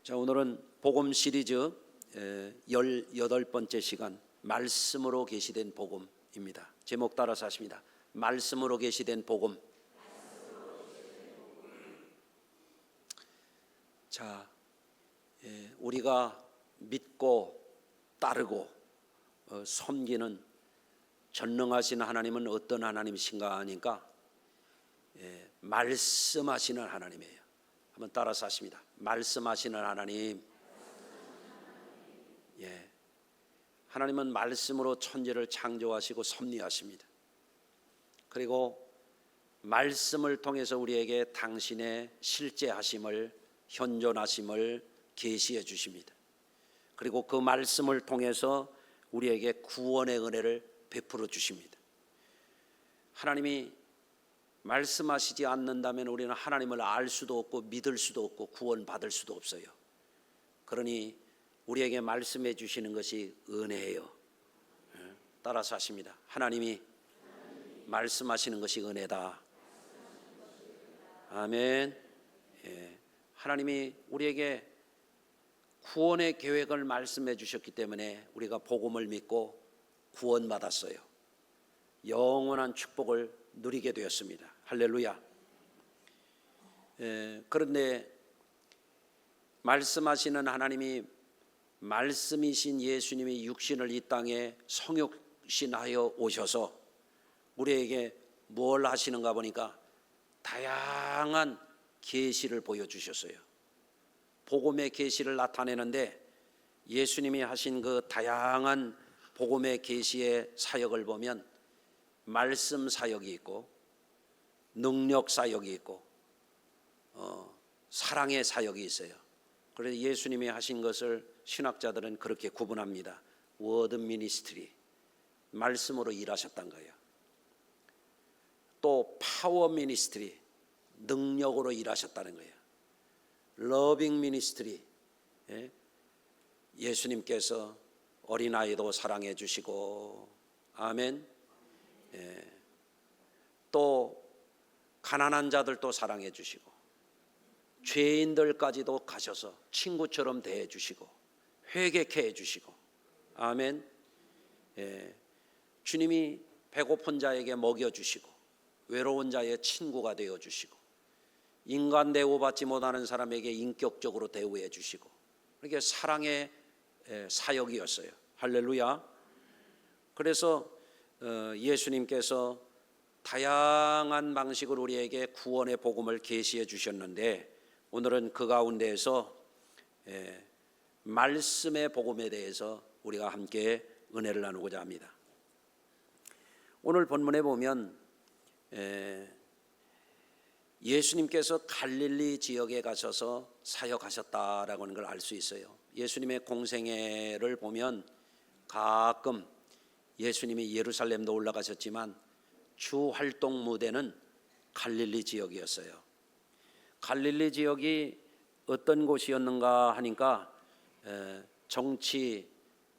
자, 오늘은 복음 시리즈 18번째 시간 말씀으로 계시된 복음입니다. 제목 따라서 하십니다. 말씀으로 계시된 복음. 자, 우리가 믿고 따르고 섬기는 전능하신 하나님은 어떤 하나님이신가 하니까 말씀하시는 하나님이에요. 한번 따라서 하십니다. 말씀하시는 하나님. 하나님은 말씀으로 천지를 창조하시고 섭리하십니다. 그리고 말씀을 통해서 우리에게 당신의 실제하심을, 현존하심을 계시해 주십니다. 그리고 그 말씀을 통해서 우리에게 구원의 은혜를 베풀어 주십니다. 하나님이 말씀하시지 않는다면 우리는 하나님을 알 수도 없고 믿을 수도 없고 구원받을 수도 없어요. 그러니 우리에게 말씀해 주시는 것이 은혜예요. 따라서 하십니다. 하나님이 말씀하시는 것이 은혜다. 아멘. 하나님이 우리에게 구원의 계획을 말씀해 주셨기 때문에 우리가 복음을 믿고 구원받았어요. 영원한 축복을 누리게 되었습니다. 할렐루야. 그런데 말씀하시는 하나님이 말씀이신 예수님이 육신을 이 땅에 성육신하여 오셔서 우리에게 뭘 하시는가 보니까 다양한 계시를 보여주셨어요. 복음의 계시를 나타내는데 예수님이 하신 그 다양한 복음의 계시의 사역을 보면 말씀 사역이 있고 능력 사역이 있고 사랑의 사역이 있어요. 그래서 예수님이 하신 것을 신학자들은 그렇게 구분합니다. 워드 미니스트리, 말씀으로 일하셨단 거예요. 또 파워 미니스트리, 능력으로 일하셨다는 거예요. 러빙 미니스트리, 예수님께서 어린아이도 사랑해 주시고, 아멘. 또 가난한 자들도 사랑해 주시고 죄인들까지도 가셔서 친구처럼 대해 주시고 회개케 해 주시고, 아멘. 주님이 배고픈 자에게 먹여 주시고 외로운 자의 친구가 되어 주시고 인간 대우받지 못하는 사람에게 인격적으로 대우해 주시고, 이렇게 사랑의 사역이었어요. 할렐루야. 그래서 예수님께서 다양한 방식으로 우리에게 구원의 복음을 계시해 주셨는데 오늘은 그 가운데에서 말씀의 복음에 대해서 우리가 함께 은혜를 나누고자 합니다. 오늘 본문에 보면 예수님께서 갈릴리 지역에 가셔서 사역하셨다라고 하는 걸 알 수 있어요. 예수님의 공생애를 보면 가끔 예수님이 예루살렘도 올라가셨지만 주 활동 무대는 갈릴리 지역이었어요. 갈릴리 지역이 어떤 곳이었는가 하니까 정치,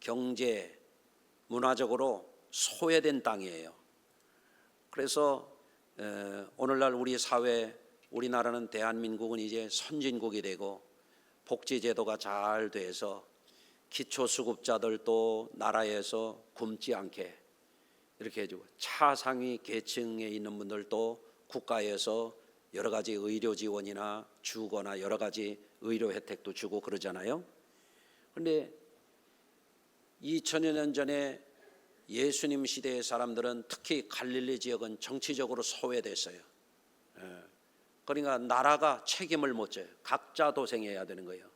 경제, 문화적으로 소외된 땅이에요. 그래서 오늘날 우리 사회, 우리나라는 대한민국은 이제 선진국이 되고 복지제도가 잘 돼서 기초수급자들도 나라에서 굶지 않게 이렇게 해주고 차상위 계층에 있는 분들도 국가에서 여러 가지 의료 지원이나 주거나 여러 가지 의료 혜택도 주고 그러잖아요. 그런데 2000여 년 전에 예수님 시대의 사람들은 특히 갈릴리 지역은 정치적으로 소외됐어요. 그러니까 나라가 책임을 못 져요. 각자 도생해야 되는 거예요.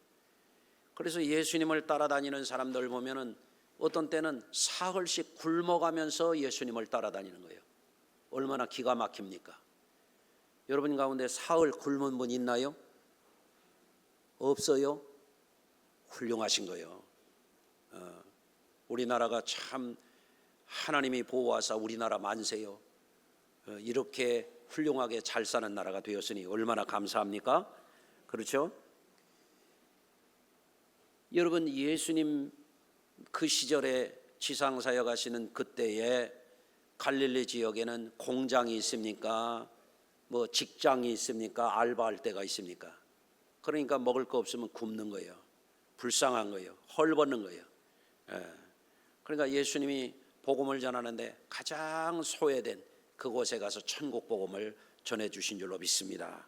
그래서 예수님을 따라다니는 사람들 보면은 어떤 때는 사흘씩 굶어가면서 예수님을 따라다니는 거예요. 얼마나 기가 막힙니까? 여러분 가운데 사흘 굶은 분 있나요? 없어요? 훌륭하신 거예요. 우리나라가 참 하나님이 보호하사 우리나라 만세요. 이렇게 훌륭하게 잘 사는 나라가 되었으니 얼마나 감사합니까? 그렇죠? 여러분, 예수님 그 시절에 지상사역 하시는 그때에 갈릴리 지역에는 공장이 있습니까? 뭐 직장이 있습니까? 알바할 때가 있습니까? 그러니까 먹을 거 없으면 굶는 거예요. 불쌍한 거예요. 헐벗는 거예요. 그러니까 예수님이 복음을 전하는데 가장 소외된 그곳에 가서 천국 복음을 전해주신 줄로 믿습니다.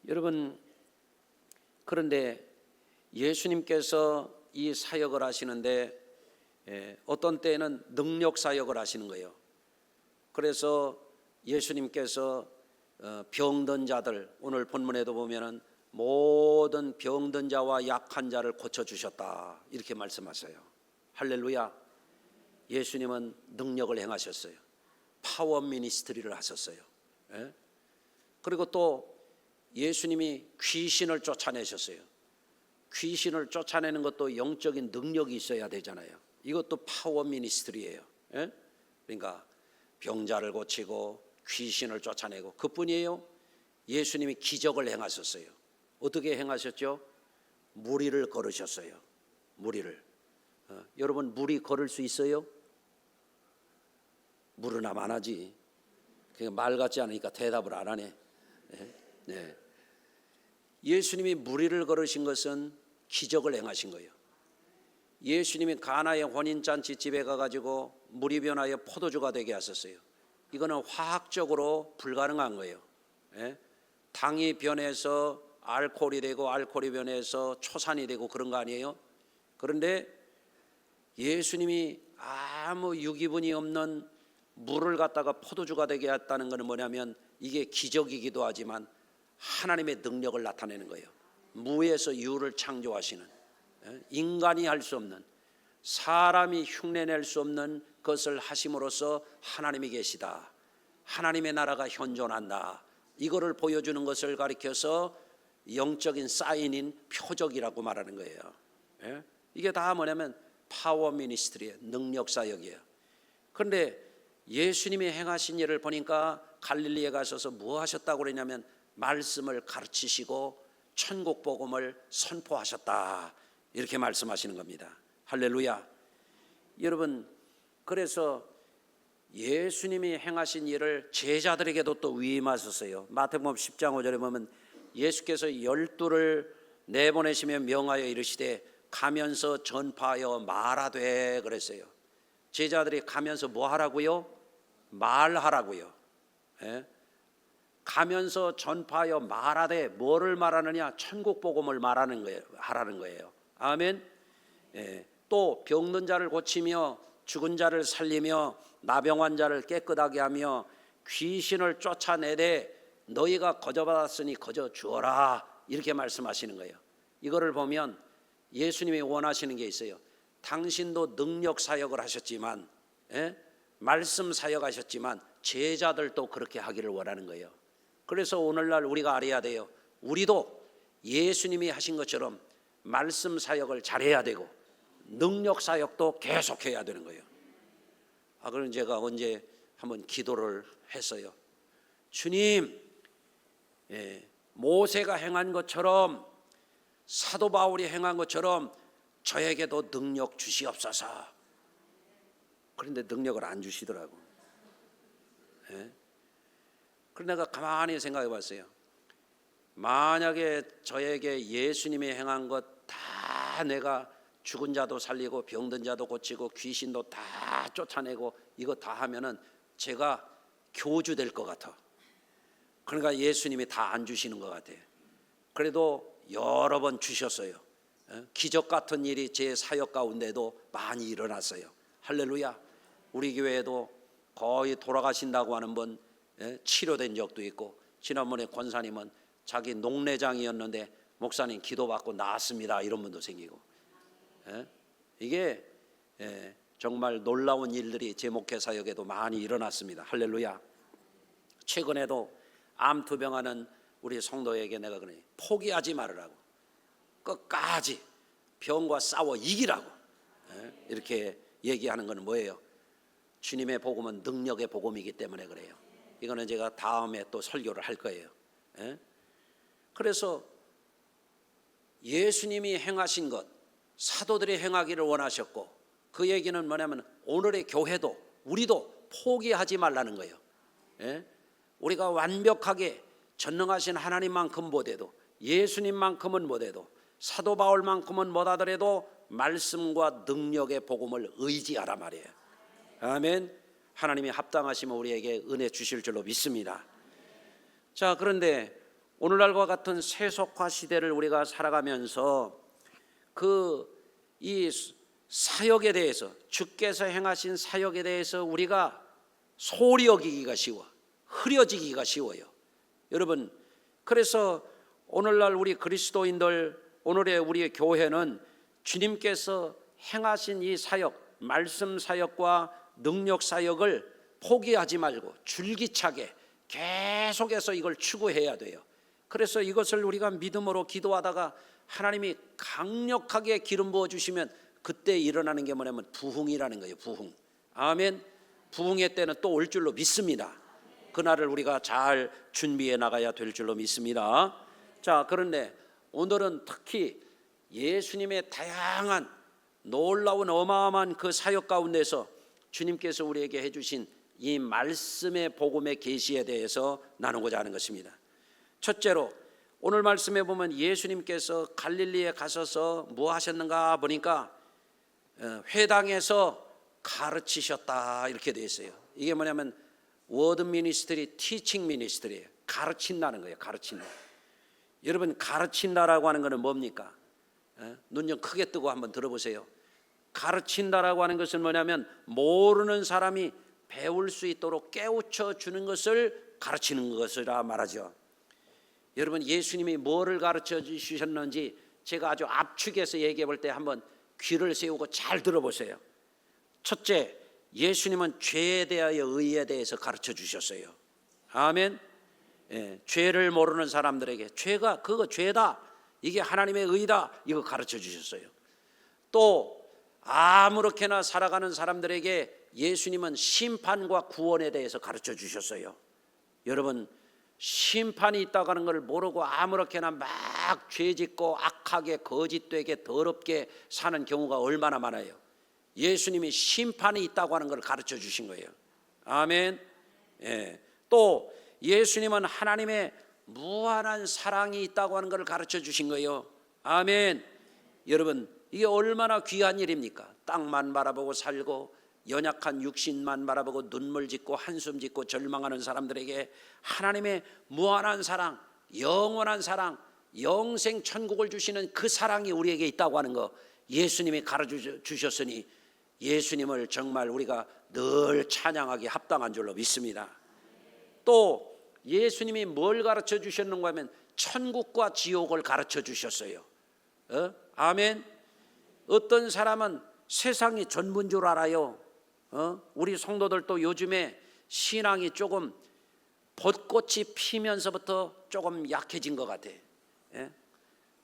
여러분, 그런데 예수님께서 이 사역을 하시는데 어떤 때에는 능력 사역을 하시는 거예요. 그래서 예수님께서 병든 자들, 오늘 본문에도 보면은 모든 병든 자와 약한 자를 고쳐주셨다 이렇게 말씀하세요. 할렐루야. 예수님은 능력을 행하셨어요. 파워 미니스트리를 하셨어요. 그리고 또 예수님이 귀신을 쫓아내셨어요. 귀신을 쫓아내는 것도 영적인 능력이 있어야 되잖아요. 이것도 파워 미니스트리예요. 그러니까 병자를 고치고 귀신을 쫓아내고, 그뿐이에요. 예수님이 기적을 행하셨어요. 어떻게 행하셨죠? 무리를 걸으셨어요. 무리를. 여러분, 무리 걸을 수 있어요? 물으나 마나지. 말 같지 않으니까 대답을 안 하네. 네. 예수님이 무리를 걸으신 것은 기적을 행하신 거예요. 예수님이 가나의 혼인잔치 집에 가가지고 물이 변하여 포도주가 되게 하셨어요. 이거는 화학적으로 불가능한 거예요. 당이 변해서 알코올이 되고 알코올이 변해서 초산이 되고 그런 거 아니에요? 그런데 예수님이 아무 유기분이 없는 물을 갖다가 포도주가 되게 했다는 것은 뭐냐면 이게 기적이기도 하지만 하나님의 능력을 나타내는 거예요. 무에서 유를 창조하시는, 인간이 할 수 없는, 사람이 흉내낼 수 없는 것을 하심으로써 하나님이 계시다, 하나님의 나라가 현존한다, 이거를 보여주는 것을 가리켜서 영적인 사인인 표적이라고 말하는 거예요. 이게 다 뭐냐면 파워 미니스트리예요. 능력 사역이에요. 그런데 예수님이 행하신 일을 보니까 갈릴리에 가셔서 뭐 하셨다고 그러냐면 말씀을 가르치시고 천국 복음을 선포하셨다 이렇게 말씀하시는 겁니다. 할렐루야. 여러분, 그래서 예수님이 행하신 일을 제자들에게도 또 위임하셨어요. 마태복음 10장 5절에 보면 예수께서 12를 내보내시며 명하여 이르시되 가면서 전파하여 말하되 그랬어요. 제자들이 가면서 뭐 하라고요? 말하라고요. 가면서 전파하여 말하되 뭐를 말하느냐? 천국 복음을 말하는 거예요. 하라는 거예요. 아멘. 또 병든 자를 고치며 죽은 자를 살리며 나병 자를 깨끗하게 하며 귀신을 쫓아내되 너희가 거저받았으니 거저 주어라 이렇게 말씀하시는 거예요. 이거를 보면 예수님이 원하시는 게 있어요. 당신도 능력 사역을 하셨지만, 말씀 사역하셨지만 제자들도 그렇게 하기를 원하는 거예요. 그래서 오늘날 우리가 알아야 돼요. 우리도 예수님이 하신 것처럼 말씀 사역을 잘해야 되고 능력 사역도 계속해야 되는 거예요. 그럼 제가 언제 한번 기도를 했어요. 주님, 모세가 행한 것처럼 사도 바울이 행한 것처럼 저에게도 능력 주시옵소서. 그런데 능력을 안 주시더라고. 그런데 내가 가만히 생각해 봤어요. 만약에 저에게 예수님이 행한 것 다 내가 죽은 자도 살리고 병든 자도 고치고 귀신도 다 쫓아내고 이거 다 하면은 제가 교주 될 것 같아. 그러니까 예수님이 다 안 주시는 것 같아요. 그래도 여러 번 주셨어요. 기적 같은 일이 제 사역 가운데도 많이 일어났어요. 할렐루야. 우리 교회에도 거의 돌아가신다고 하는 분 치료된 적도 있고, 지난번에 권사님은 자기 녹내장이었는데 목사님 기도받고 나았습니다 이런 분도 생기고, 이게 정말 놀라운 일들이 제 목회 사역에도 많이 일어났습니다. 할렐루야. 최근에도 암투병하는 우리 성도에게 내가 그러니 포기하지 말으라고, 끝까지 병과 싸워 이기라고 이렇게 얘기하는 것은 뭐예요? 주님의 복음은 능력의 복음이기 때문에 그래요. 이거는 제가 다음에 또 설교를 할 거예요. 그래서 예수님이 행하신 것 사도들이 행하기를 원하셨고, 그 얘기는 뭐냐면 오늘의 교회도 우리도 포기하지 말라는 거예요. 우리가 완벽하게 전능하신 하나님만큼 보대도 예수님만큼은 못해도 사도 바울만큼은 못하더라도 말씀과 능력의 복음을 의지하라 말이에요. 아멘. 하나님이 합당하시면 우리에게 은혜 주실 줄로 믿습니다. 자, 그런데 오늘날과 같은 세속화 시대를 우리가 살아가면서 이 사역에 대해서, 주께서 행하신 사역에 대해서 우리가 소홀히 여기기가 쉬워, 흐려지기가 쉬워요. 여러분, 그래서 오늘날 우리 그리스도인들, 오늘의 우리의 교회는 주님께서 행하신 이 사역, 말씀 사역과 능력 사역을 포기하지 말고 줄기차게 계속해서 이걸 추구해야 돼요. 그래서 이것을 우리가 믿음으로 기도하다가 하나님이 강력하게 기름 부어 주시면 그때 일어나는 게 뭐냐면 부흥이라는 거예요. 부흥. 아멘. 부흥의 때는 또 올 줄로 믿습니다. 그날을 우리가 잘 준비해 나가야 될 줄로 믿습니다. 자, 그런데 오늘은 특히 예수님의 다양한 놀라운 어마어마한 그 사역 가운데서 주님께서 우리에게 해주신 이 말씀의 복음의 계시에 대해서 나누고자 하는 것입니다. 첫째로 오늘 말씀에 보면 예수님께서 갈릴리에 가셔서 뭐 하셨는가 보니까 회당에서 가르치셨다 이렇게 되어 있어요. 이게 뭐냐면 워드 미니스트리, 티칭 미니스트리예요. 가르친다는 거예요. 가르친다. 여러분, 가르친다라고 하는 것은 뭡니까? 눈 좀 크게 뜨고 한번 들어보세요. 가르친다라고 하는 것은 뭐냐면 모르는 사람이 배울 수 있도록 깨우쳐 주는 것을 가르치는 것이라 말하죠. 여러분, 예수님이 뭐를 가르쳐 주셨는지 제가 아주 압축해서 얘기해 볼 때 한번 귀를 세우고 잘 들어보세요. 첫째, 예수님은 죄에 대하여 의에 대해서 가르쳐 주셨어요. 아멘. 죄를 모르는 사람들에게 죄가 그거 죄다, 이게 하나님의 의다, 이거 가르쳐 주셨어요. 또 아무렇게나 살아가는 사람들에게 예수님은 심판과 구원에 대해서 가르쳐 주셨어요. 여러분, 심판이 있다고 하는 걸 모르고 아무렇게나 막 죄짓고 악하게 거짓되게 더럽게 사는 경우가 얼마나 많아요. 예수님이 심판이 있다고 하는 걸 가르쳐 주신 거예요. 아멘. 또 예수님은 하나님의 무한한 사랑이 있다고 하는 걸 가르쳐 주신 거예요. 아멘. 여러분, 이게 얼마나 귀한 일입니까? 땅만 바라보고 살고 연약한 육신만 바라보고 눈물 짓고 한숨 짓고 절망하는 사람들에게 하나님의 무한한 사랑, 영원한 사랑, 영생 천국을 주시는 그 사랑이 우리에게 있다고 하는 거 예수님이 가르쳐 주셨으니 예수님을 정말 우리가 늘 찬양하기 합당한 줄로 믿습니다. 또 예수님이 뭘 가르쳐 주셨는가 하면 천국과 지옥을 가르쳐 주셨어요. 아멘. 어떤 사람은 세상이 전부인 줄 알아요. 우리 성도들도 요즘에 신앙이 조금 벚꽃이 피면서부터 조금 약해진 것 같아.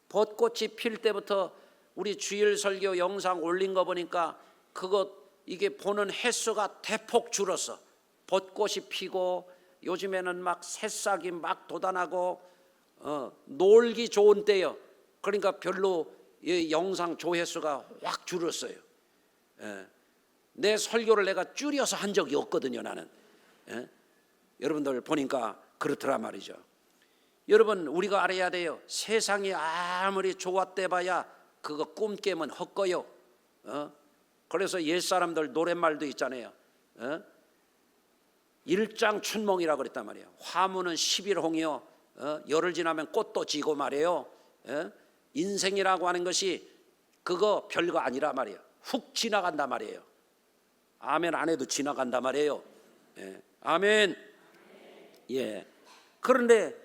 벚꽃이 필 때부터 우리 주일 설교 영상 올린 거 보니까 이게 보는 횟수가 대폭 줄었어. 벚꽃이 피고 요즘에는 막 새싹이 막 돋아나고 놀기 좋은 때요. 그러니까 별로 영상 조회수가 확 줄었어요. 내 설교를 내가 줄여서 한 적이 없거든요, 나는. 여러분들 보니까 그렇더라 말이죠. 여러분, 우리가 알아야 돼요. 세상이 아무리 좋았대 봐야 그거 꿈 깨면 헛거요. 그래서 옛사람들 노랫말도 있잖아요. 일장춘몽이라고 그랬단 말이에요. 화무는 11홍이요. 열흘 지나면 꽃도 지고 말이에요. 인생이라고 하는 것이 그거 별거 아니라 말이에요. 훅 지나간단 말이에요. 아멘 안 해도 지나간단 말이에요. 아멘. 그런데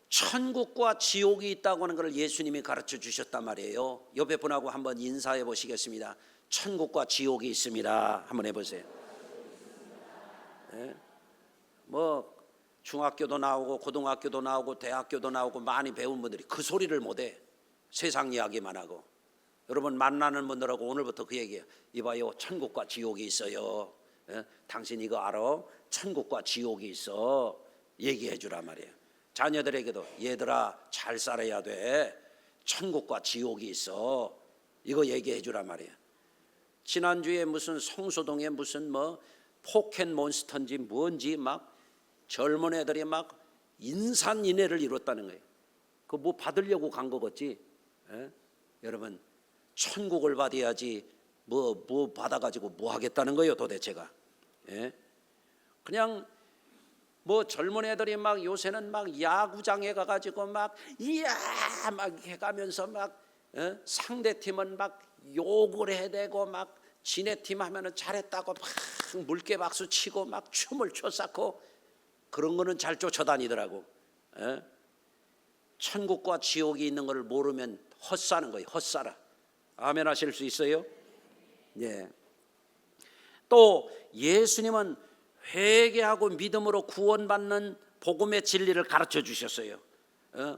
천국과 지옥이 있다고 하는 것을 예수님이 가르쳐 주셨단 말이에요. 옆에 분하고 한번 인사해 보시겠습니다. 천국과 지옥이 있습니다. 한번 해보세요. 뭐 중학교도 나오고 고등학교도 나오고 대학교도 나오고 많이 배운 분들이 그 소리를 못해. 세상 이야기만 하고. 여러분 만나는 분들하고 오늘부터 그 얘기예요. 이봐요, 천국과 지옥이 있어요. 당신 이거 알아? 천국과 지옥이 있어. 얘기해 주란 말이에요. 자녀들에게도 얘들아 잘 살아야 돼. 천국과 지옥이 있어. 이거 얘기해 주란 말이에요. 지난주에 무슨 성수동에 무슨 뭐 포켓몬스터인지 뭔지 막 젊은 애들이 막 인산인해를 이뤘다는 거예요. 그 뭐 받으려고 간 거겠지. 예? 여러분, 천국을 받아야지 뭐 받아가지고 뭐 하겠다는 거예요 도대체가. 예? 그냥 뭐 젊은 애들이 막 요새는 막 야구장에 가가지고 막 이야 막 해가면서 막 상대 팀은 막 욕을 해대고 막 지네 팀 하면은 잘했다고 막 물개 박수 치고 막 춤을 춰싸고 그런 거는 잘 쫓아다니더라고. 천국과 지옥이 있는 것을 모르면 헛사는 거예요. 헛살아. 아멘 하실 수 있어요? 예. 또 예수님은 회개하고 믿음으로 구원받는 복음의 진리를 가르쳐 주셨어요.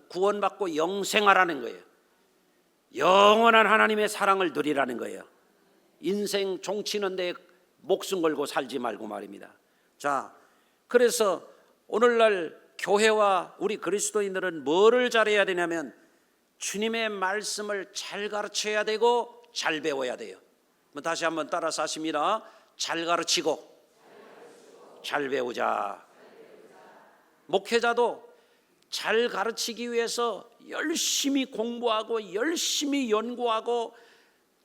구원받고 영생하라는 거예요. 영원한 하나님의 사랑을 누리라는 거예요. 인생 종치는 데 목숨 걸고 살지 말고 말입니다. 자, 그래서 오늘날 교회와 우리 그리스도인들은 뭐를 잘해야 되냐면 주님의 말씀을 잘 가르쳐야 되고 잘 배워야 돼요. 다시 한번 따라서 하십니다. 잘 가르치고 잘 배우자. 목회자도 잘 가르치기 위해서 열심히 공부하고 열심히 연구하고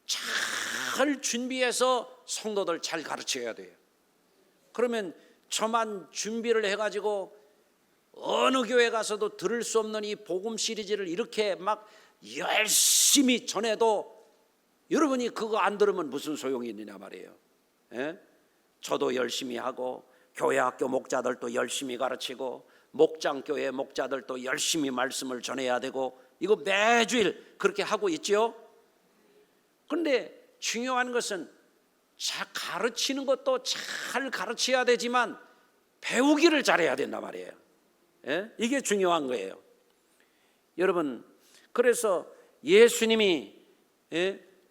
잘 준비해서 성도들 잘 가르쳐야 돼요. 그러면 저만 준비를 해가지고 어느 교회 가서도 들을 수 없는 이 복음 시리즈를 이렇게 막 열심히 전해도 여러분이 그거 안 들으면 무슨 소용이 있느냐 말이에요. 예? 저도 열심히 하고 교회 학교 목자들도 열심히 가르치고 목장교회 목자들도 열심히 말씀을 전해야 되고 이거 매주일 그렇게 하고 있죠. 그런데 중요한 것은 잘 가르치는 것도 잘 가르쳐야 되지만 배우기를 잘해야 된단 말이에요. 예? 이게 중요한 거예요. 여러분, 그래서 예수님이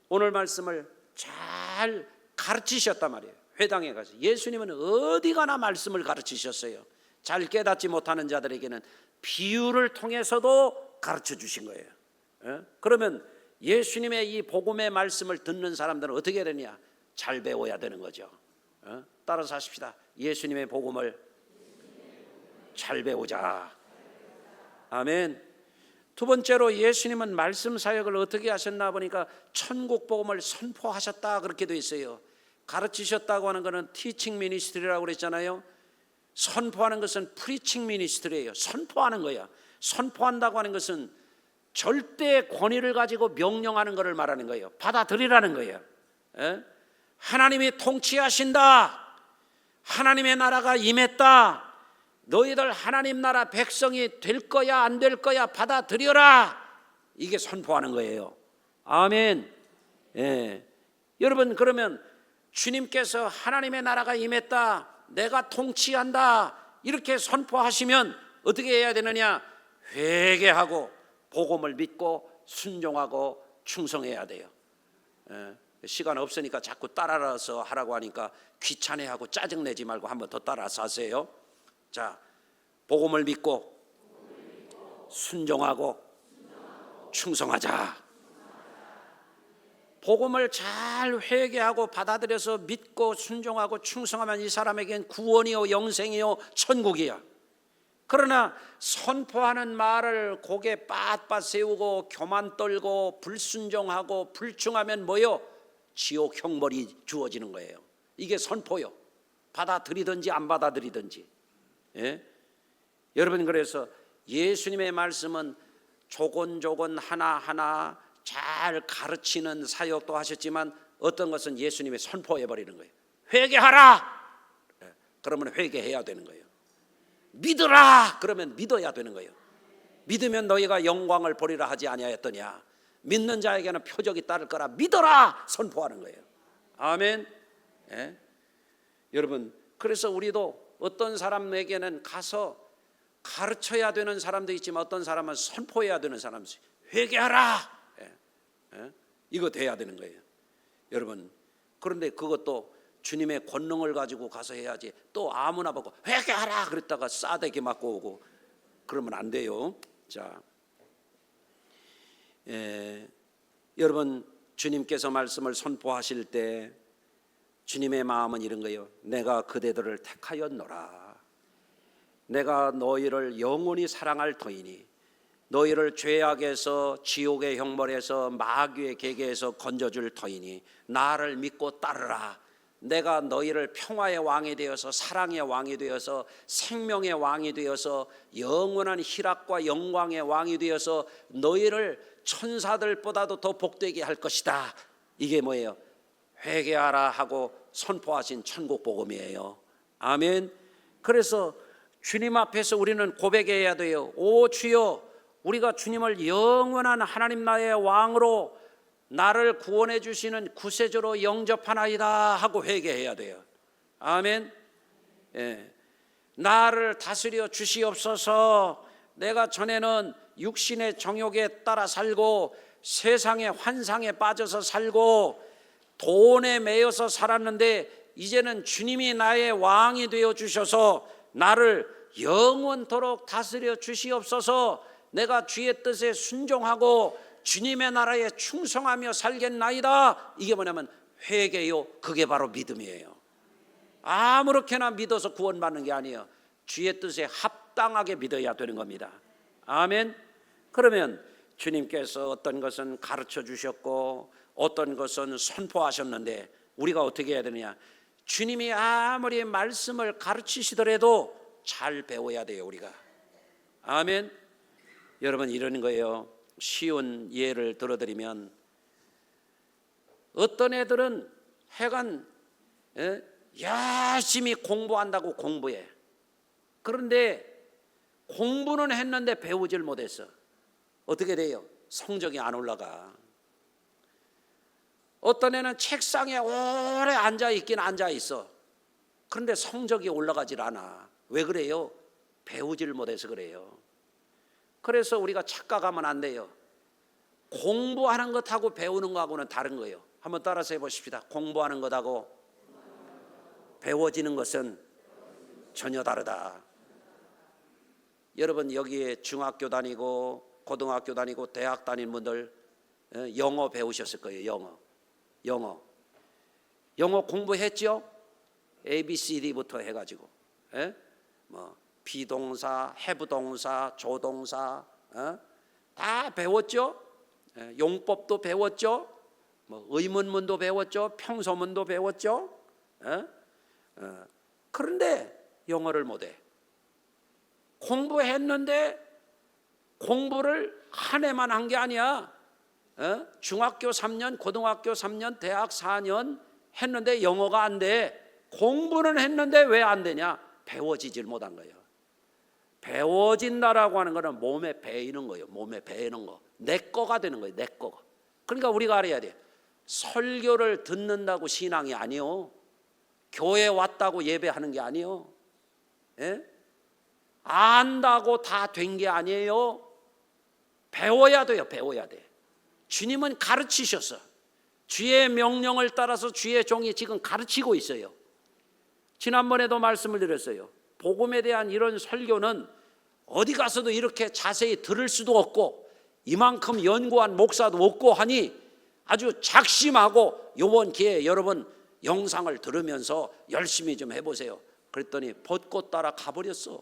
오늘 말씀을 잘 가르치셨단 말이에요. 회당에 가서 예수님은 어디 가나 말씀을 가르치셨어요. 잘 깨닫지 못하는 자들에게는 비유를 통해서도 가르쳐 주신 거예요. 그러면 예수님의 이 복음의 말씀을 듣는 사람들은 어떻게 되냐? 잘 배워야 되는 거죠. 따라서 하십시다. 예수님의 복음을 잘 배우자. 아멘. 두 번째로 예수님은 말씀 사역을 어떻게 하셨나 보니까 천국 복음을 선포하셨다 그렇게 돼 있어요. 가르치셨다고 하는 것은 티칭 미니스트리라고 그랬잖아요. 선포하는 것은 프리칭 미니스트리예요. 선포하는 거야. 선포한다고 하는 것은 절대 권위를 가지고 명령하는 것을 말하는 거예요. 받아들이라는 거예요. 하나님이 통치하신다. 하나님의 나라가 임했다. 너희들 하나님 나라 백성이 될 거야 안 될 거야 받아들여라. 이게 선포하는 거예요. 아멘. 예. 여러분, 그러면 주님께서 하나님의 나라가 임했다, 내가 통치한다 이렇게 선포하시면 어떻게 해야 되느냐? 회개하고 복음을 믿고 순종하고 충성해야 돼요. 시간 없으니까 자꾸 따라서 하라고 하니까 귀찮아하고 짜증내지 말고 한번 더 따라서 하세요. 자, 복음을 믿고 순종하고 충성하자. 복음을 잘 회개하고 받아들여서 믿고 순종하고 충성하면 이 사람에겐 구원이요 영생이요 천국이야. 그러나 선포하는 말을 고개 빳빳 세우고 교만 떨고 불순종하고 불충하면 뭐요? 지옥 형벌이 주어지는 거예요. 이게 선포요. 받아들이든지 안 받아들이든지. 예? 여러분, 그래서 예수님의 말씀은 조곤조곤 하나하나 잘 가르치는 사역도 하셨지만 어떤 것은 예수님이 선포해버리는 거예요. 회개하라! 그러면 회개해야 되는 거예요. 믿으라! 그러면 믿어야 되는 거예요. 믿으면 너희가 영광을 보리라 하지 아니하였더냐. 믿는 자에게는 표적이 따를 거라 믿어라! 선포하는 거예요. 아멘. 예? 여러분, 그래서 우리도 어떤 사람에게는 가서 가르쳐야 되는 사람도 있지만 어떤 사람은 선포해야 되는 사람도 있어요. 회개하라! 이거 돼야 되는 거예요. 여러분, 그런데 그것도 주님의 권능을 가지고 가서 해야지 또 아무나 보고 회개하라 그랬다가 싸대기 맞고 오고 그러면 안 돼요. 자, 여러분, 주님께서 말씀을 선포하실 때 주님의 마음은 이런 거예요. 내가 그대들을 택하였노라. 내가 너희를 영원히 사랑할 터이니 너희를 죄악에서 지옥의 형벌에서 마귀의 계계에서 건져줄 터이니 나를 믿고 따르라. 내가 너희를 평화의 왕이 되어서 사랑의 왕이 되어서 생명의 왕이 되어서 영원한 희락과 영광의 왕이 되어서 너희를 천사들보다도 더 복되게 할 것이다. 이게 뭐예요? 회개하라 하고 선포하신 천국 복음이에요. 아멘. 그래서 주님 앞에서 우리는 고백해야 돼요. 오 주여, 우리가 주님을 영원한 하나님 나의 왕으로 나를 구원해 주시는 구세주로 영접하나이다 하고 회개해야 돼요. 아멘. 예. 나를 다스려 주시옵소서. 내가 전에는 육신의 정욕에 따라 살고 세상의 환상에 빠져서 살고 돈에 매여서 살았는데 이제는 주님이 나의 왕이 되어 주셔서 나를 영원토록 다스려 주시옵소서. 내가 주의 뜻에 순종하고 주님의 나라에 충성하며 살겠나이다. 이게 뭐냐면 회개요. 그게 바로 믿음이에요. 아무렇게나 믿어서 구원받는 게 아니에요. 주의 뜻에 합당하게 믿어야 되는 겁니다. 아멘. 그러면 주님께서 어떤 것은 가르쳐 주셨고 어떤 것은 선포하셨는데 우리가 어떻게 해야 되느냐? 주님이 아무리 말씀을 가르치시더라도 잘 배워야 돼요, 우리가. 아멘. 여러분, 이러는 거예요. 쉬운 예를 들어드리면 어떤 애들은 하여간 열심히 공부한다고 공부해. 그런데 공부는 했는데 배우질 못했어. 어떻게 돼요? 성적이 안 올라가. 어떤 애는 책상에 오래 앉아있긴 앉아있어. 그런데 성적이 올라가질 않아. 왜 그래요? 배우질 못해서 그래요. 그래서 우리가 착각하면 안 돼요. 공부하는 것하고 배우는 것하고는 다른 거예요. 한번 따라서 해보십시다. 공부하는 것하고 배워지는 것은 전혀 다르다. 여러분, 여기에 중학교 다니고 고등학교 다니고 대학 다니는 분들 영어 배우셨을 거예요. 영어 공부했죠? ABCD부터 해가지고 뭐 비동사, 해부동사, 조동사 다 배웠죠? 용법도 배웠죠? 뭐 의문문도 배웠죠? 평소문도 배웠죠? 그런데 영어를 못해. 공부했는데 공부를 한 해만 한 게 아니야. 중학교 3년, 고등학교 3년, 대학 4년 했는데 영어가 안 돼. 공부는 했는데 왜 안 되냐? 배워지질 못한 거예요. 배워진다라고 하는 거는 몸에 배이는 거예요. 몸에 배이는 거. 내 거가 되는 거예요. 내 거가. 그러니까 우리가 알아야 돼. 설교를 듣는다고 신앙이 아니요. 교회 왔다고 예배하는 게 아니요. 안다고 다 된 게 아니에요. 배워야 돼요. 배워야 돼. 주님은 가르치셨어. 주의 명령을 따라서 주의 종이 지금 가르치고 있어요. 지난번에도 말씀을 드렸어요. 복음에 대한 이런 설교는 어디 가서도 이렇게 자세히 들을 수도 없고 이만큼 연구한 목사도 없고 하니 아주 작심하고 이번 기회에 여러분 영상을 들으면서 열심히 좀 해보세요. 그랬더니 벚꽃 따라 가버렸어.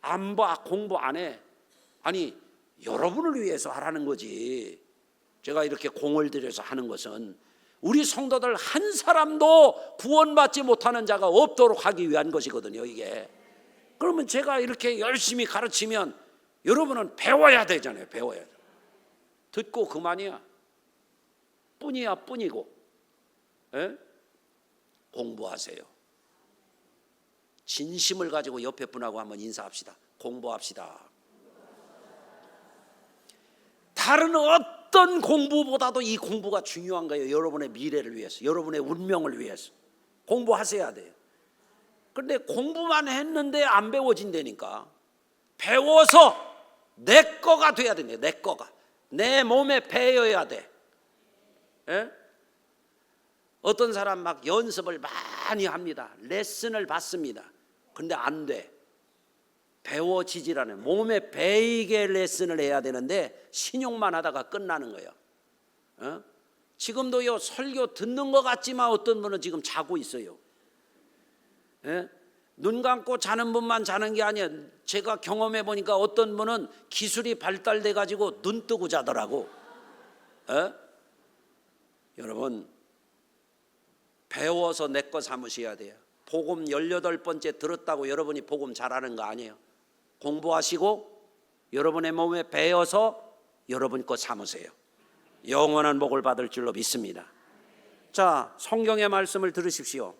안 봐. 공부 안 해. 아니, 여러분을 위해서 하라는 거지. 제가 이렇게 공을 들여서 하는 것은 우리 성도들 한 사람도 구원받지 못하는 자가 없도록 하기 위한 것이거든요, 이게. 그러면 제가 이렇게 열심히 가르치면 여러분은 배워야 되잖아요. 배워야 돼. 듣고 그만이야. 뿐이야, 뿐이고. 공부하세요. 진심을 가지고 옆에 분하고 한번 인사합시다. 공부합시다. 다른 어떤 공부보다도 이 공부가 중요한 거예요. 여러분의 미래를 위해서, 여러분의 운명을 위해서 공부하셔야 돼요. 그런데 공부만 했는데 안 배워진다니까. 배워서 내 거가 돼야 된대. 내 거가 내 몸에 배어야 돼. 어떤 사람 막 연습을 많이 합니다. 레슨을 받습니다. 근데 안 돼. 배워지질 않아요. 몸에 배이게 레슨을 해야 되는데 신용만 하다가 끝나는 거예요. 지금도요, 설교 듣는 것 같지만 어떤 분은 지금 자고 있어요. 눈 감고 자는 분만 자는 게 아니야. 제가 경험해 보니까 어떤 분은 기술이 발달돼 가지고 눈 뜨고 자더라고. 여러분, 배워서 내 거 삼으셔야 돼요. 복음 18번째 들었다고 여러분이 복음 잘하는 거 아니에요. 공부하시고 여러분의 몸에 배어서 여러분 거 삼으세요. 영원한 복을 받을 줄로 믿습니다. 자, 성경의 말씀을 들으십시오.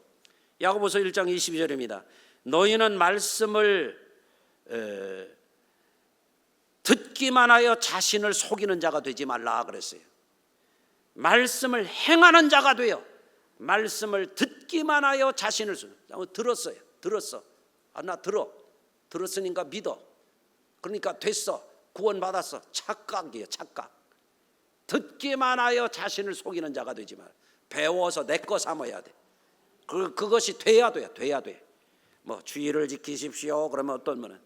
야고보서 1장 22절입니다. 너희는 말씀을 듣기만 하여 자신을 속이는 자가 되지 말라 그랬어요. 말씀을 행하는 자가 되어 말씀을 듣기만 하여 자신을 들었어요. 들었어. 나 들었으니까 믿어. 그러니까 됐어. 구원받았어. 착각이에요. 착각. 듣기만 하여 자신을 속이는 자가 되지 말. 배워서 내 거 삼아야 돼. 그것이 돼야 돼. 뭐 주의를 지키십시오. 그러면 어떤 분은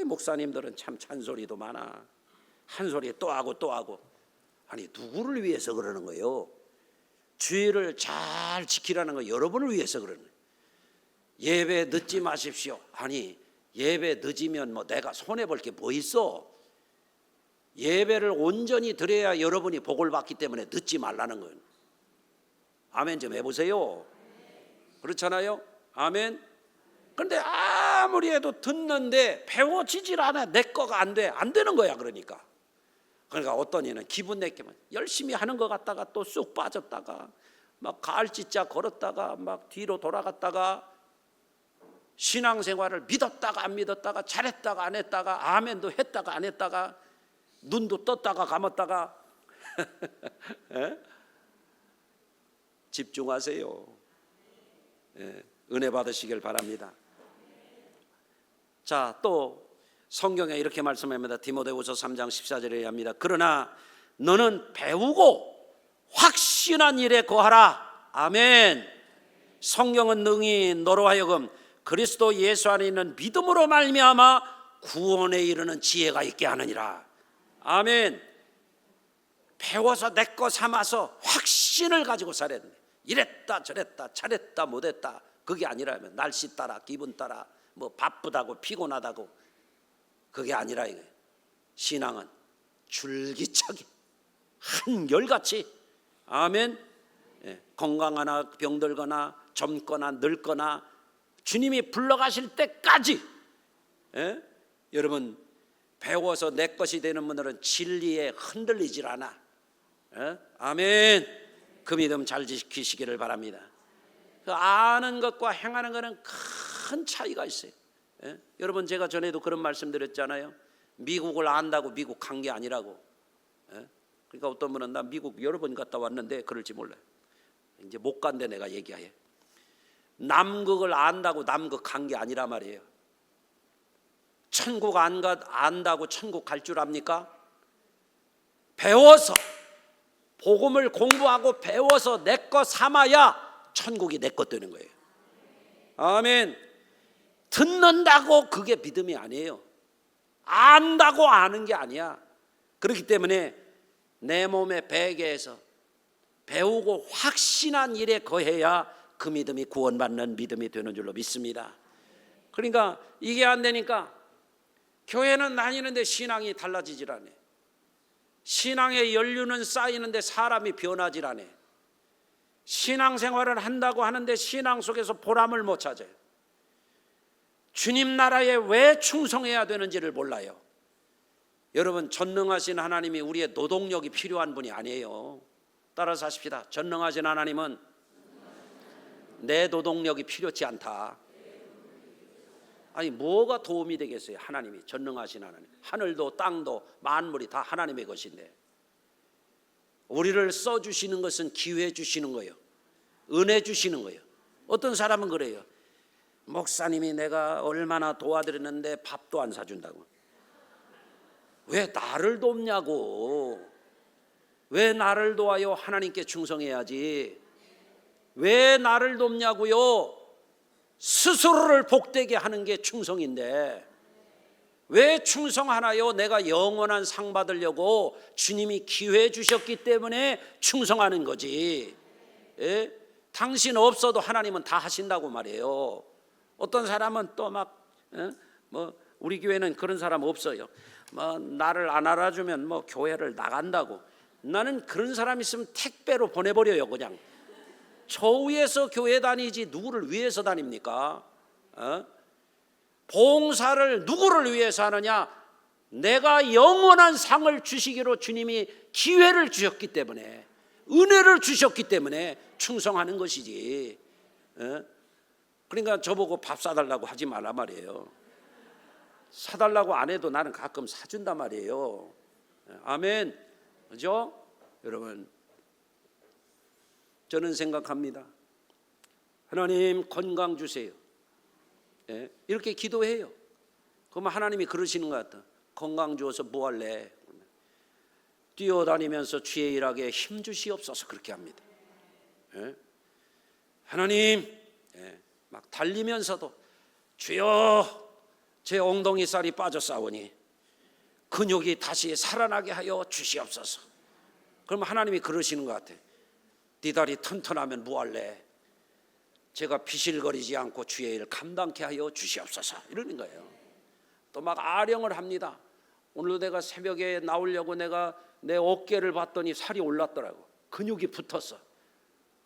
목사님들은 참 잔소리도 많아. 한 소리 또 하고. 아니, 누구를 위해서 그러는 거예요? 주의를 잘 지키라는 거 여러분을 위해서 그러는 거예요. 예배 늦지 마십시오. 아니, 예배 늦으면 뭐 내가 손해볼 게 뭐 있어? 예배를 온전히 드려야 여러분이 복을 받기 때문에 늦지 말라는 거예요. 아멘 좀 해보세요. 그렇잖아요? 아멘. 그런데 아무리 해도 듣는데 배워지질 않아. 내 거가 안 돼. 안 되는 거야. 그러니까 어떤 이는 기분 내기만 열심히 하는 것 같다가 또 쑥 빠졌다가 막 가을짓자 걸었다가 막 뒤로 돌아갔다가 신앙생활을 믿었다가 안 믿었다가 잘했다가 안 했다가 아멘도 했다가 안 했다가 눈도 떴다가 감았다가 집중하세요. 은혜 받으시길 바랍니다. 자, 또 성경에 이렇게 말씀합니다. 디모데후서 3장 14절에 합니다. 그러나 너는 배우고 확신한 일에 거하라. 아멘. 성경은 능히 너로 하여금 그리스도 예수 안에 있는 믿음으로 말미암아 구원에 이르는 지혜가 있게 하느니라. 아멘. 배워서 내 거 삼아서 확신을 가지고 살아야 돼. 이랬다 저랬다 잘했다 못했다 그게 아니라면 날씨 따라 기분 따라 뭐 바쁘다고 피곤하다고 그게 아니라 이거예요. 신앙은 줄기차게 한결같이 아멘. 건강하나 병들거나 젊거나 늙거나 주님이 불러가실 때까지 여러분 배워서 내 것이 되는 분들은 진리에 흔들리질 않아. 아멘. 그 믿음 잘 지키시기를 바랍니다. 그 아는 것과 행하는 것은 큰 차이가 있어요. 여러분 제가 전에도 그런 말씀 드렸잖아요. 미국을 안다고 미국 간 게 아니라고. 그러니까 어떤 분은 나 미국 여러 번 갔다 왔는데 그럴지 몰라요. 이제 못 간데 내가 얘기해. 남극을 안다고 남극 간 게 아니라 말이에요. 천국 안다고 천국 갈 줄 압니까? 배워서 복음을 공부하고 배워서 내 거 삼아야 천국이 내 것 되는 거예요. 아멘. 듣는다고 그게 믿음이 아니에요. 안다고 아는 게 아니야. 그렇기 때문에 내 몸의 베개에서 배우고 확신한 일에 거해야 그 믿음이 구원받는 믿음이 되는 줄로 믿습니다. 그러니까 이게 안 되니까 교회는 다니는데 신앙이 달라지질 않아요. 신앙의 연륜은 쌓이는데 사람이 변하질 않아요. 신앙생활을 한다고 하는데 신앙 속에서 보람을 못 찾아요. 주님 나라에 왜 충성해야 되는지를 몰라요. 여러분 전능하신 하나님이 우리의 노동력이 필요한 분이 아니에요. 따라서 하십시다. 전능하신 하나님은 내 노동력이 필요치 않다. 아니 뭐가 도움이 되겠어요? 하나님이 전능하신 하나님. 하늘도 땅도 만물이 다 하나님의 것인데 우리를 써주시는 것은 기회 주시는 거예요. 은혜 주시는 거예요. 어떤 사람은 그래요. 목사님이 내가 얼마나 도와드렸는데 밥도 안 사준다고. 왜 나를 돕냐고. 왜 나를 도와요? 하나님께 충성해야지. 왜 나를 돕냐고요? 스스로를 복되게 하는 게 충성인데 왜 충성하나요? 내가 영원한 상 받으려고 주님이 기회 주셨기 때문에 충성하는 거지. 당신 없어도 하나님은 다 하신다고 말이에요. 어떤 사람은 또 막 뭐 우리 교회는 그런 사람 없어요. 뭐 나를 안 알아주면 뭐 교회를 나간다고. 나는 그런 사람 있으면 택배로 보내버려요. 그냥 저 위해서 교회 다니지 누구를 위해서 다닙니까? 봉사를 누구를 위해서 하느냐? 내가 영원한 상을 주시기로 주님이 기회를 주셨기 때문에, 은혜를 주셨기 때문에 충성하는 것이지. 그러니까 저보고 밥 사달라고 하지 말란 말이에요. 사달라고 안 해도 나는 가끔 사준단 말이에요. 아멘. 그죠? 여러분, 저는 생각합니다. 하나님 건강 주세요. 이렇게 기도해요. 그러면 하나님이 그러시는 것 같아. 건강 주어서 뭐 할래? 뛰어다니면서 주의 일하게 힘 주시옵소서. 그렇게 합니다. 하나님, 막 달리면서도 주여 제 엉덩이 살이 빠졌사오니 근육이 다시 살아나게 하여 주시옵소서. 그러면 하나님이 그러시는 것 같아. 네 다리 튼튼하면 뭐 할래? 제가 비실거리지 않고 주의 일 감당케 하여 주시옵소서. 이러는 거예요. 또 막 아령을 합니다. 오늘도 내가 새벽에 나오려고 내가 내 어깨를 봤더니 살이 올랐더라고. 근육이 붙었어.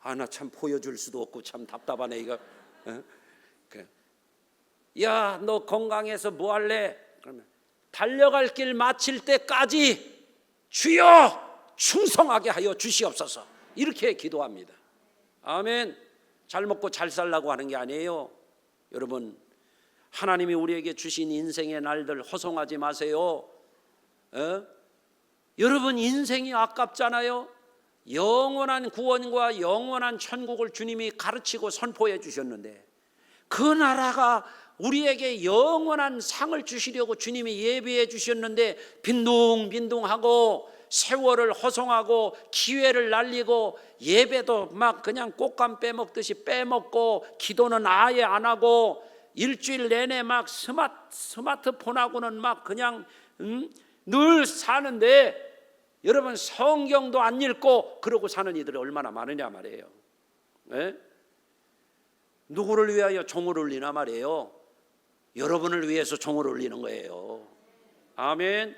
아, 나 참 보여줄 수도 없고 참 답답하네 이거. 야, 너 건강해서 뭐 할래? 그러면 달려갈 길 마칠 때까지 주여 충성하게 하여 주시옵소서. 이렇게 기도합니다. 아멘. 잘 먹고 잘 살라고 하는 게 아니에요. 여러분, 하나님이 우리에게 주신 인생의 날들 허송하지 마세요. 여러분 인생이 아깝잖아요. 영원한 구원과 영원한 천국을 주님이 가르치고 선포해 주셨는데, 그 나라가 우리에게 영원한 상을 주시려고 주님이 예비해 주셨는데 빈둥빈둥하고 세월을 허송하고 기회를 날리고 예배도 막 그냥 꽃감 빼먹듯이 빼먹고 기도는 아예 안 하고 일주일 내내 막 스마트폰하고는 막 그냥 늘 사는데, 여러분 성경도 안 읽고 그러고 사는 이들이 얼마나 많으냐 말이에요. 누구를 위하여 종을 울리나 말이에요. 여러분을 위해서 종을 울리는 거예요. 아멘.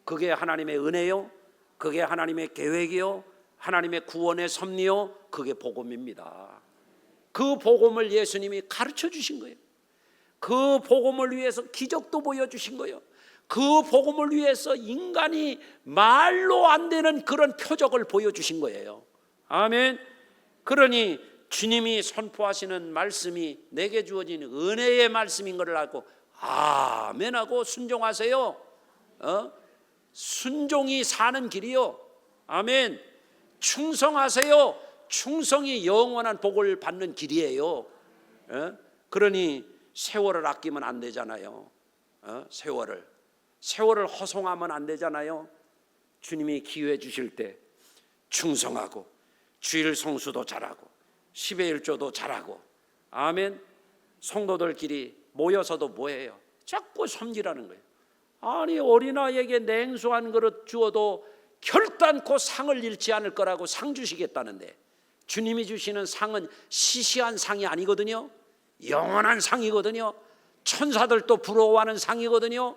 그게 하나님의 은혜요, 그게 하나님의 계획이요, 하나님의 구원의 섭리요, 그게 복음입니다. 그 복음을 예수님이 가르쳐 주신 거예요. 그 복음을 위해서 기적도 보여주신 거예요. 그 복음을 위해서 인간이 말로 안 되는 그런 표적을 보여주신 거예요. 아멘. 그러니 주님이 선포하시는 말씀이 내게 주어진 은혜의 말씀인 것을 알고 아멘하고 순종하세요. 순종이 사는 길이요. 아멘. 충성하세요. 충성이 영원한 복을 받는 길이에요. 그러니 세월을 아끼면 안 되잖아요. 세월을 허송하면 안 되잖아요. 주님이 기회 주실 때 충성하고 주일 성수도 잘하고 10의 1조도 잘하고, 아멘. 성도들끼리 모여서도 뭐해요? 자꾸 섬기라는 거예요. 아니 어린아이에게 냉수 한 그릇 주어도 결단코 상을 잃지 않을 거라고 상 주시겠다는데, 주님이 주시는 상은 시시한 상이 아니거든요. 영원한 상이거든요. 천사들도 부러워하는 상이거든요.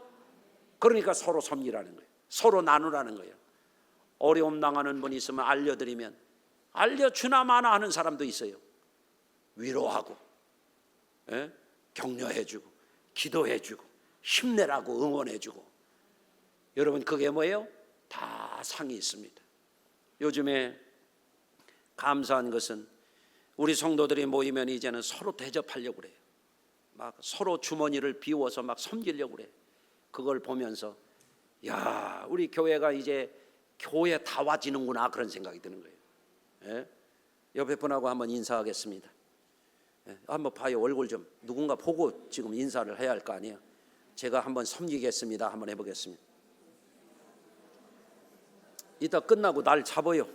그러니까 서로 섬기라는 거예요. 서로 나누라는 거예요. 어려움 당하는 분이 있으면 알려드리면 알려주나 마나 하는 사람도 있어요. 위로하고 격려해주고 기도해주고 힘내라고 응원해주고. 여러분 그게 뭐예요? 다 상이 있습니다. 요즘에 감사한 것은 우리 성도들이 모이면 이제는 서로 대접하려고 그래요. 막 서로 주머니를 비워서 막 섬기려고 그래요. 그걸 보면서 야, 우리 교회가 이제 교회 다 와지는구나 그런 생각이 드는 거예요. 옆에 분하고 한번 인사하겠습니다. 한번 봐요. 얼굴 좀 누군가 보고 지금 인사를 해야 할 거 아니에요. 제가 한번 섬기겠습니다. 한번 해보겠습니다. 이따 끝나고 날 잡아요.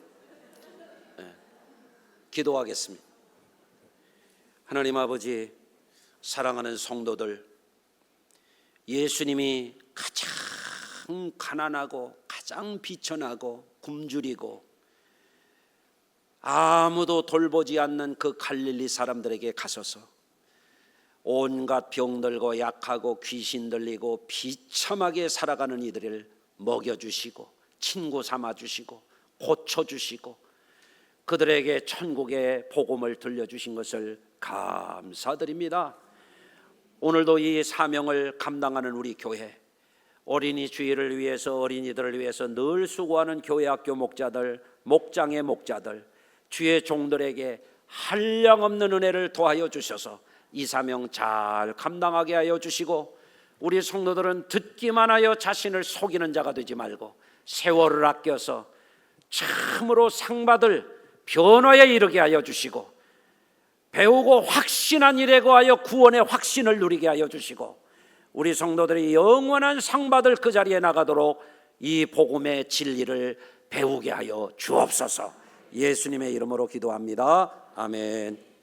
기도하겠습니다. 하나님 아버지, 사랑하는 성도들, 예수님이 가장 가난하고 가장 비천하고 굶주리고 아무도 돌보지 않는 그 갈릴리 사람들에게 가셔서 온갖 병들고 약하고 귀신 들리고 비참하게 살아가는 이들을 먹여주시고 친구 삼아주시고 고쳐주시고 그들에게 천국의 복음을 들려주신 것을 감사드립니다. 오늘도 이 사명을 감당하는 우리 교회, 어린이 주일을 위해서 어린이들을 위해서 늘 수고하는 교회학교 목자들, 목장의 목자들, 주의 종들에게 한량없는 은혜를 더하여 주셔서 이 사명 잘 감당하게 하여 주시고, 우리 성도들은 듣기만 하여 자신을 속이는 자가 되지 말고 세월을 아껴서 참으로 상받을 변화에 이르게 하여 주시고, 배우고 확신한 일에 거하여 구원의 확신을 누리게 하여 주시고, 우리 성도들이 영원한 상받을 그 자리에 나가도록 이 복음의 진리를 배우게 하여 주옵소서. 예수님의 이름으로 기도합니다. 아멘.